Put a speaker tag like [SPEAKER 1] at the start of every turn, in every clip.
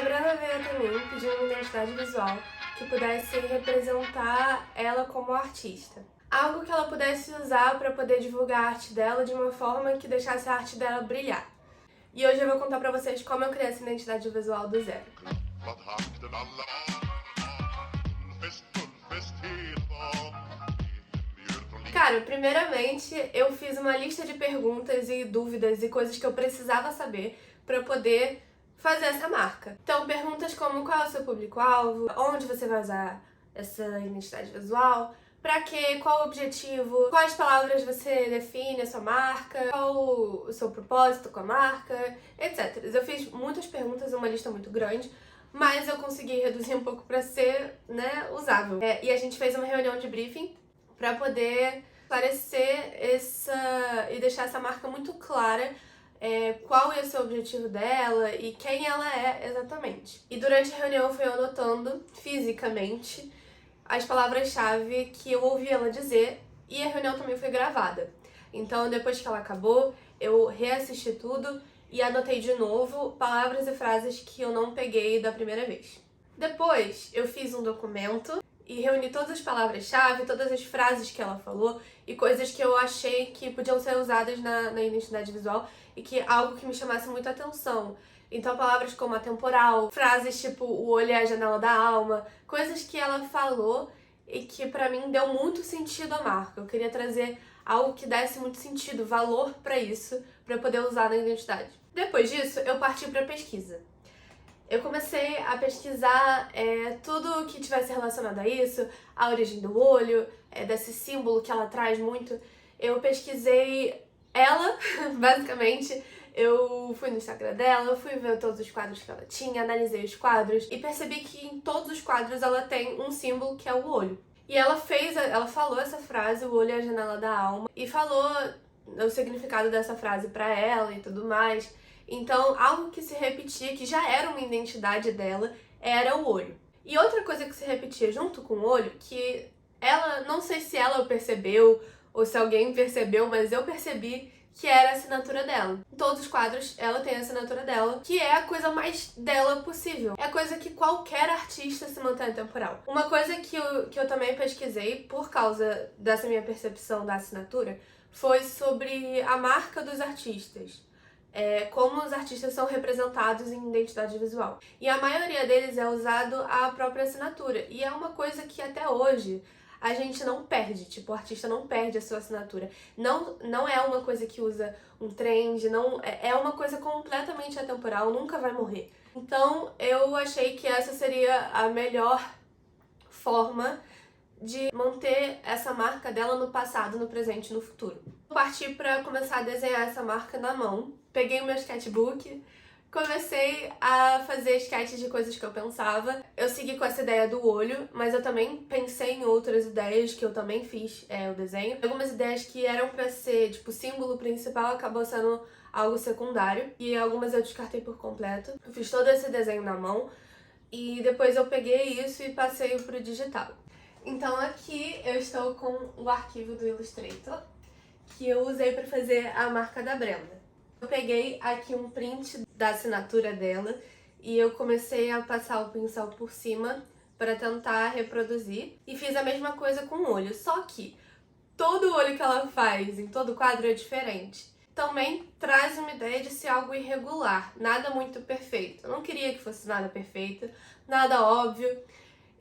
[SPEAKER 1] A Bruna veio até mim pedindo uma identidade visual que pudesse representar ela como artista. Algo que ela pudesse usar para poder divulgar a arte dela de uma forma que deixasse a arte dela brilhar. E hoje eu vou contar pra vocês como eu criei essa identidade visual do zero. Cara, primeiramente eu fiz uma lista de perguntas e dúvidas e coisas que eu precisava saber para poder fazer essa marca. Então, perguntas como qual é o seu público-alvo, onde você vai usar essa identidade visual, pra quê, qual o objetivo, quais palavras você define a sua marca, qual o seu propósito com a marca, etc. Eu fiz muitas perguntas, uma lista muito grande, mas eu consegui reduzir um pouco pra ser, usável. E a gente fez uma reunião de briefing pra poder esclarecer e deixar essa marca muito clara, qual é o seu objetivo dela e quem ela é exatamente. E durante a reunião eu fui anotando fisicamente as palavras-chave que eu ouvi ela dizer, e a reunião também foi gravada. Então, depois que ela acabou, eu reassisti tudo e anotei de novo palavras e frases que eu não peguei da primeira vez. Depois, eu fiz um documento e reuni todas as palavras-chave, todas as frases que ela falou e coisas que eu achei que podiam ser usadas na identidade visual e que algo que me chamasse muita atenção. Então, palavras como atemporal, frases tipo o olho é a janela da alma, coisas que ela falou e que pra mim deu muito sentido à marca. Eu queria trazer algo que desse muito sentido, valor pra isso, pra eu poder usar na identidade. Depois disso, eu parti pra pesquisa. Eu comecei a pesquisar tudo que tivesse relacionado a isso, a origem do olho, desse símbolo que ela traz muito. Eu pesquisei ela, basicamente. Eu fui no Instagram dela, fui ver todos os quadros que ela tinha, analisei os quadros e percebi que em todos os quadros ela tem um símbolo que é o olho. E ela falou essa frase, o olho é a janela da alma, e falou o significado dessa frase pra ela e tudo mais. Então, algo que se repetia, que já era uma identidade dela, era o olho. E outra coisa que se repetia junto com o olho, que ela, não sei se ela percebeu ou se alguém percebeu, mas eu percebi que era a assinatura dela. Em todos os quadros, ela tem a assinatura dela, que é a coisa mais dela possível. É a coisa que qualquer artista se mantém atemporal. Uma coisa que eu também pesquisei, por causa dessa minha percepção da assinatura, foi sobre a marca dos artistas. Como os artistas são representados em identidade visual. E a maioria deles é usado a própria assinatura. E é uma coisa que até hoje a gente não perde, tipo, o artista não perde a sua assinatura. Não é uma coisa que usa um trend, não é uma coisa completamente atemporal, nunca vai morrer. Então eu achei que essa seria a melhor forma de manter essa marca dela no passado, no presente e no futuro. Eu parti para começar a desenhar essa marca na mão. Peguei o meu sketchbook, comecei a fazer sketches de coisas que eu pensava. Eu segui com essa ideia do olho, mas eu também pensei em outras ideias que eu também fiz o desenho. Algumas ideias que eram pra ser, tipo, o símbolo principal acabou sendo algo secundário. E algumas eu descartei por completo. Eu fiz todo esse desenho na mão e depois eu peguei isso e passei pro digital. Então aqui eu estou com o arquivo do Illustrator, que eu usei para fazer a marca da Brenda. Eu peguei aqui um print da assinatura dela e eu comecei a passar o pincel por cima para tentar reproduzir. E fiz a mesma coisa com o olho, só que todo olho que ela faz em todo quadro é diferente. Também traz uma ideia de ser algo irregular, nada muito perfeito. Eu não queria que fosse nada perfeito, nada óbvio.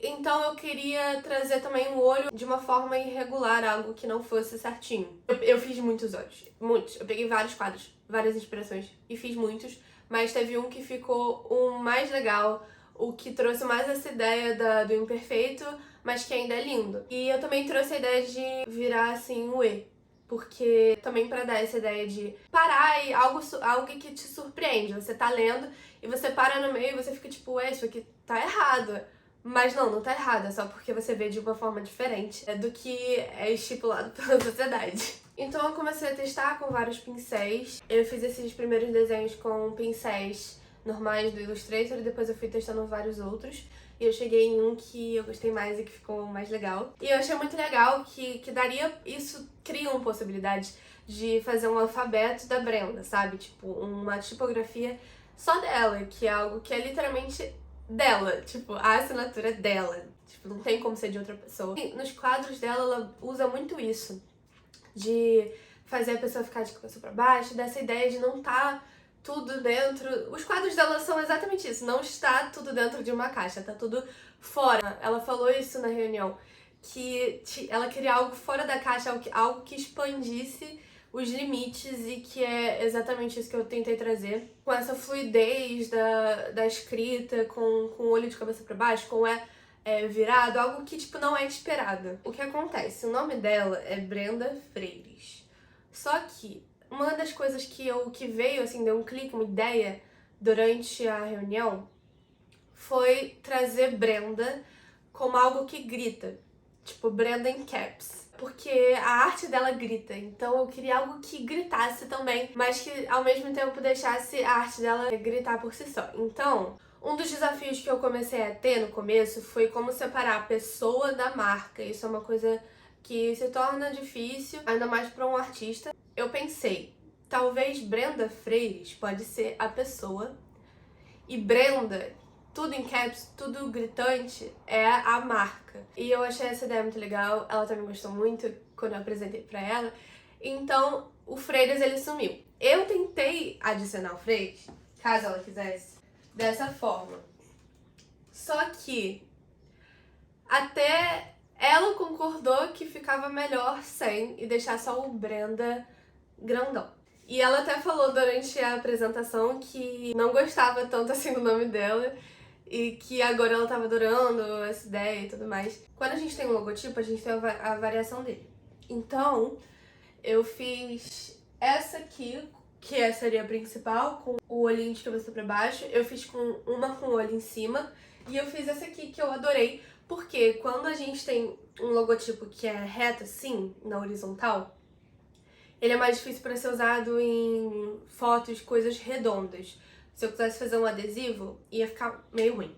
[SPEAKER 1] Então eu queria trazer também o olho de uma forma irregular, algo que não fosse certinho. Eu fiz muitos olhos, muitos. Eu peguei vários quadros, várias inspirações e fiz muitos, mas teve um que ficou o mais legal, o que trouxe mais essa ideia do imperfeito, mas que ainda é lindo. E eu também trouxe a ideia de virar assim o E, porque também pra dar essa ideia de parar e algo que te surpreende. Você tá lendo e você para no meio e você fica tipo, ué, isso aqui tá errado. Mas não tá errado, é só porque você vê de uma forma diferente do que é estipulado pela sociedade. Então eu comecei a testar com vários pincéis. Eu fiz esses primeiros desenhos com pincéis normais do Illustrator e depois eu fui testando vários outros. E eu cheguei em um que eu gostei mais e que ficou mais legal. E eu achei muito legal que daria... Isso cria uma possibilidade de fazer um alfabeto da Brenda, sabe? Tipo, uma tipografia só dela, que é algo que é literalmente dela, tipo, a assinatura é dela. Tipo, não tem como ser de outra pessoa. E nos quadros dela, ela usa muito isso, de fazer a pessoa ficar de cabeça pra baixo, dessa ideia de não tá tudo dentro. Os quadros dela são exatamente isso, não está tudo dentro de uma caixa, tá tudo fora. Ela falou isso na reunião, que ela queria algo fora da caixa, algo que expandisse os limites, e que é exatamente isso que eu tentei trazer. Com essa fluidez da escrita, com o olho de cabeça pra baixo, com virado, algo que tipo não é esperado. O que acontece? O nome dela é Brenda Freires. Só que uma das coisas que veio, assim, deu um clique, uma ideia durante a reunião, foi trazer Brenda como algo que grita. Tipo, Brenda em caps. Porque a arte dela grita, então eu queria algo que gritasse também, mas que ao mesmo tempo deixasse a arte dela gritar por si só. Então, um dos desafios que eu comecei a ter no começo foi como separar a pessoa da marca. Isso é uma coisa que se torna difícil, ainda mais para um artista. Eu pensei, talvez Brenda Freires pode ser a pessoa, e Brenda, tudo em caps, tudo gritante, é a marca. E eu achei essa ideia muito legal, ela também gostou muito quando eu apresentei pra ela. Então, o Freires, ele sumiu. Eu tentei adicionar o Freires, caso ela quisesse, dessa forma. Só que até ela concordou que ficava melhor sem, e deixar só o Brenda grandão. E ela até falou durante a apresentação que não gostava tanto assim do nome dela, e que agora ela tava adorando essa ideia e tudo mais. Quando a gente tem um logotipo, a gente tem a variação dele. Então, eu fiz essa aqui, que seria a principal, com o olhinho de cabeça pra baixo. Eu fiz com o olho em cima. E eu fiz essa aqui, que eu adorei, porque quando a gente tem um logotipo que é reto assim, na horizontal, ele é mais difícil para ser usado em fotos, coisas redondas. Se eu quisesse fazer um adesivo, ia ficar meio ruim.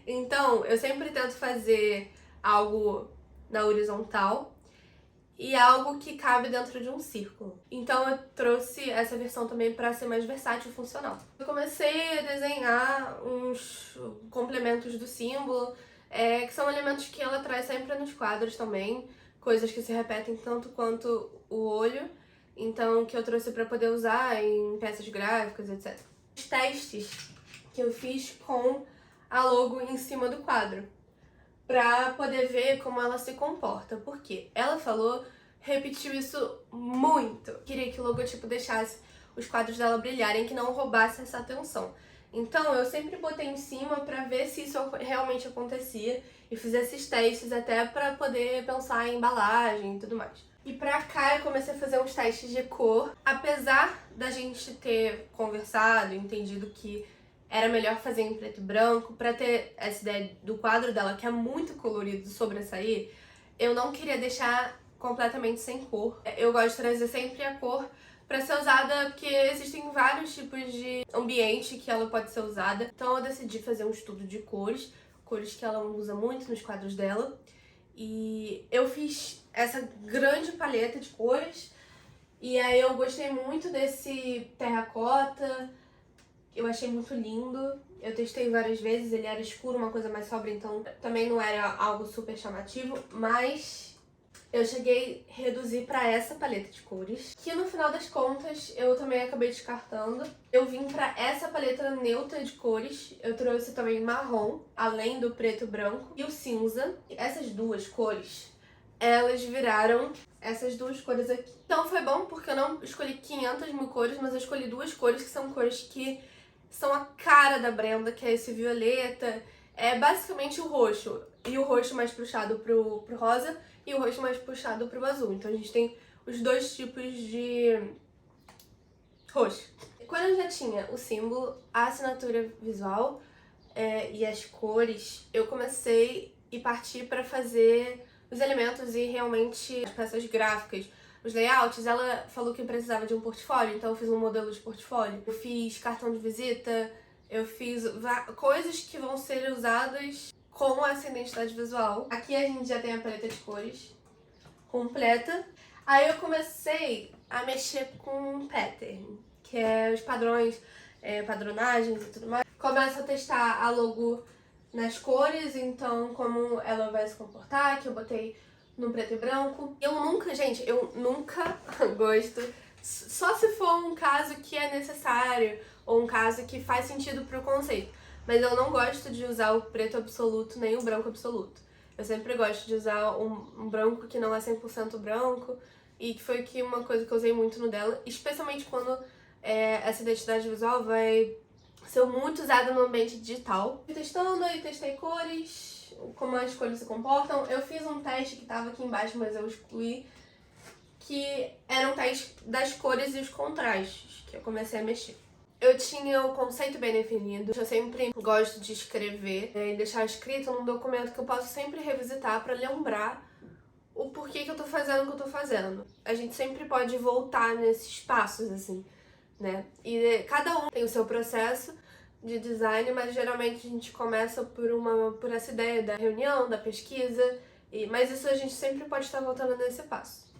[SPEAKER 1] Então, eu sempre tento fazer algo na horizontal e algo que cabe dentro de um círculo. Então, eu trouxe essa versão também para ser mais versátil e funcional. Eu comecei a desenhar uns complementos do símbolo, que são elementos que ela traz sempre nos quadros também, coisas que se repetem tanto quanto o olho, então que eu trouxe para poder usar em peças gráficas, etc. Os testes que eu fiz com a logo em cima do quadro, pra poder ver como ela se comporta, porque ela falou, repetiu isso muito, queria que o logotipo deixasse os quadros dela brilharem, que não roubasse essa atenção. Então eu sempre botei em cima pra ver se isso realmente acontecia, e fiz esses testes até pra poder pensar em embalagem e tudo mais. E pra cá eu comecei a fazer uns testes de cor. Apesar da gente ter conversado, entendido que era melhor fazer em preto e branco, pra ter essa ideia do quadro dela, que é muito colorido, sobressair, eu não queria deixar completamente sem cor. Eu gosto de trazer sempre a cor pra ser usada, porque existem vários tipos de ambiente que ela pode ser usada. Então eu decidi fazer um estudo de cores, cores que ela usa muito nos quadros dela. E eu fiz essa grande paleta de cores, e aí eu gostei muito desse terracota, eu achei muito lindo. Eu testei várias vezes, ele era escuro, uma coisa mais sóbria, então também não era algo super chamativo, mas eu cheguei a reduzir pra essa paleta de cores, que no final das contas eu também acabei descartando. Eu vim pra essa paleta neutra de cores, eu trouxe também marrom, além do preto e branco, e o cinza. Essas duas cores, elas viraram essas duas cores aqui. Então foi bom porque eu não escolhi 500 mil cores, mas eu escolhi duas cores que são cores que são a cara da Brenda, que é esse violeta, é basicamente o roxo, e o roxo mais puxado pro rosa, e o roxo mais puxado pro azul. Então a gente tem os dois tipos de roxo. Quando eu já tinha o símbolo, a assinatura visual e as cores, eu comecei e parti para fazer os elementos e realmente as peças gráficas. Os layouts, ela falou que precisava de um portfólio, então eu fiz um modelo de portfólio. Eu fiz cartão de visita, eu fiz coisas que vão ser usadas com essa identidade visual. Aqui a gente já tem a paleta de cores completa. Aí eu comecei a mexer com pattern, que é os padrões padronagens e tudo mais. Começo a testar a logo nas cores, então como ela vai se comportar, que eu botei no preto e branco. Eu nunca gosto, só se for um caso que é necessário, ou um caso que faz sentido pro conceito. Mas eu não gosto de usar o preto absoluto nem o branco absoluto. Eu sempre gosto de usar um branco que não é 100% branco, e que foi uma coisa que eu usei muito no dela, especialmente quando essa identidade visual vai ser muito usada no ambiente digital. Fui testando e testei cores, como as cores se comportam. Eu fiz um teste que estava aqui embaixo, mas eu excluí, que era um teste das cores e os contrastes, que eu comecei a mexer. Eu tinha o conceito bem definido. Eu sempre gosto de escrever e deixar escrito num documento que eu posso sempre revisitar para lembrar o porquê que eu tô fazendo o que eu tô fazendo. A gente sempre pode voltar nesses passos, assim, né? E cada um tem o seu processo de design, mas geralmente a gente começa por essa ideia da reunião, da pesquisa, mas isso a gente sempre pode estar voltando nesse passo.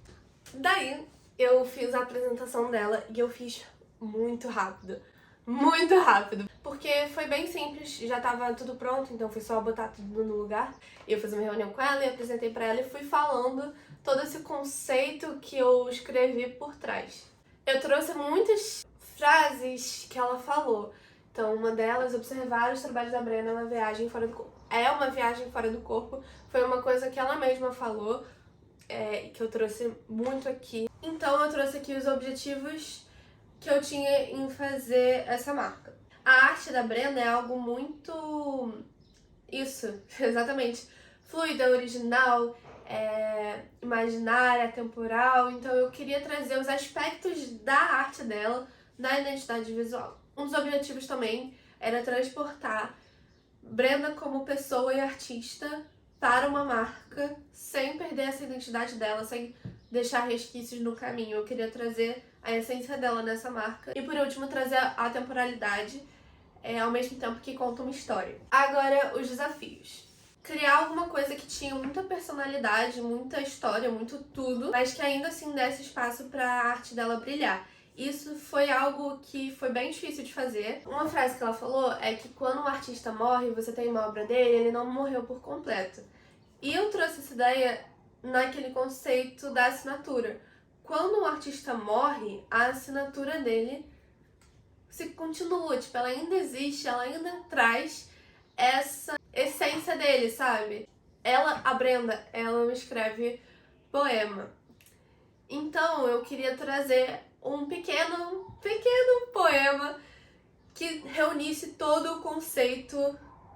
[SPEAKER 1] Daí eu fiz a apresentação dela e eu fiz muito rápido. Muito rápido. Porque foi bem simples, já tava tudo pronto, então foi só botar tudo no lugar. Eu fiz uma reunião com ela e apresentei pra ela e fui falando todo esse conceito que eu escrevi por trás. Eu trouxe muitas frases que ela falou. Então, uma delas, observar os trabalhos da Brenda é uma viagem fora do corpo. É uma viagem fora do corpo. Foi uma coisa que ela mesma falou, que eu trouxe muito aqui. Então, eu trouxe aqui os objetivos que eu tinha em fazer essa marca. A arte da Brenda é algo muito... Isso, exatamente. Fluida, original, imaginária, temporal. Então eu queria trazer os aspectos da arte dela na identidade visual. Um dos objetivos também era transportar Brenda como pessoa e artista para uma marca sem perder essa identidade dela, sem deixar resquícios no caminho. Eu queria trazer a essência dela nessa marca. E por último, trazer a temporalidade, ao mesmo tempo que conta uma história. Agora, os desafios. Criar alguma coisa que tinha muita personalidade, muita história, muito tudo, mas que ainda assim desse espaço para a arte dela brilhar. Isso foi algo que foi bem difícil de fazer. Uma frase que ela falou é que quando um artista morre, você tem uma obra dele, ele não morreu por completo. E eu trouxe essa ideia naquele conceito da assinatura. Quando um artista morre, a assinatura dele se continua, tipo, ela ainda existe, ela ainda traz essa essência dele, sabe? Ela, a Brenda, ela me escreve poema. Então eu queria trazer um pequeno poema que reunisse todo o conceito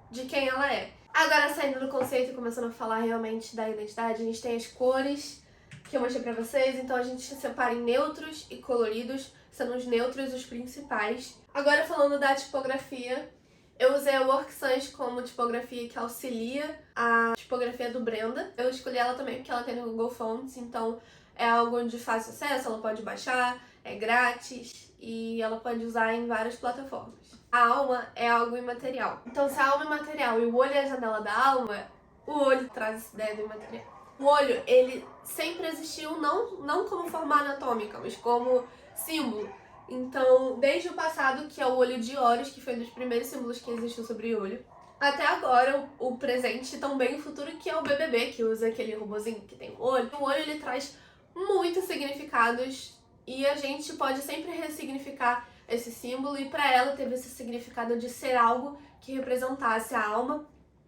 [SPEAKER 1] de quem ela é. Agora, saindo do conceito e começando a falar realmente da identidade, a gente tem as cores que eu mostrei pra vocês, então a gente separa em neutros e coloridos, sendo os neutros os principais. Agora, falando da tipografia, eu usei a WorkSans como tipografia que auxilia a tipografia do Brenda. Eu escolhi ela também porque ela tem no Google Fonts, então é algo de fácil acesso, ela pode baixar, é grátis e ela pode usar em várias plataformas. A alma é algo imaterial. Então, se a alma é material e o olho é a janela da alma, o olho traz essa ideia do imaterial. O olho, ele sempre existiu não como forma anatômica, mas como símbolo. Então, desde o passado, que é o olho de Horus, que foi um dos primeiros símbolos que existiu sobre o olho, até agora, o presente e também o futuro, que é o BBB, que usa aquele robozinho que tem o olho. O olho, ele traz muitos significados e a gente pode sempre ressignificar esse símbolo, e para ela teve esse significado de ser algo que representasse a alma,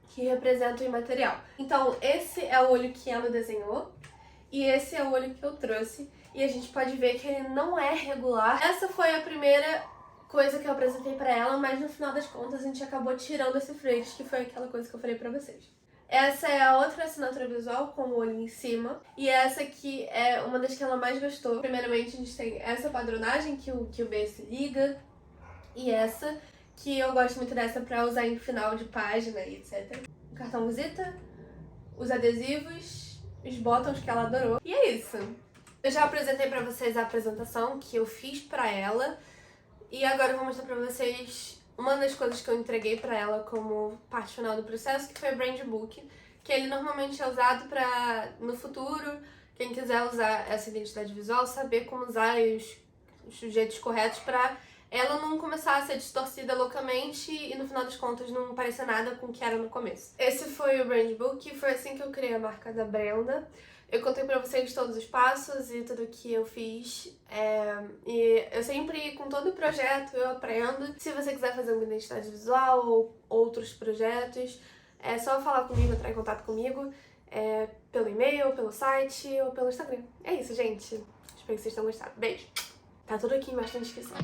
[SPEAKER 1] que representa o imaterial. Então, esse é o olho que ela desenhou e esse é o olho que eu trouxe. E a gente pode ver que ele não é regular. Essa foi a primeira coisa que eu apresentei pra ela, mas no final das contas a gente acabou tirando esse freitas, que foi aquela coisa que eu falei pra vocês. Essa é a outra assinatura visual, com o olho em cima. E essa aqui é uma das que ela mais gostou. Primeiramente, a gente tem essa padronagem, que o B se liga. E essa, que eu gosto muito dessa pra usar em final de página e etc. O cartão visita, os adesivos, os botões que ela adorou. E é isso. Eu já apresentei pra vocês a apresentação que eu fiz pra ela. E agora eu vou mostrar pra vocês uma das coisas que eu entreguei pra ela como parte final do processo, que foi o Brand Book, que ele normalmente é usado pra, no futuro, quem quiser usar essa identidade visual, saber como usar os jeitos corretos pra ela não começar a ser distorcida loucamente e no final das contas não parecer nada com o que era no começo. Esse foi o Brand Book, foi assim que eu criei a marca da Brenda. Eu contei pra vocês todos os passos e tudo que eu fiz. E eu sempre, com todo o projeto, eu aprendo. Se você quiser fazer uma identidade visual ou outros projetos, é só falar comigo, entrar em contato comigo. Pelo e-mail, pelo site ou pelo Instagram. É isso, gente. Espero que vocês tenham gostado. Beijo! Tá tudo aqui embaixo na descrição.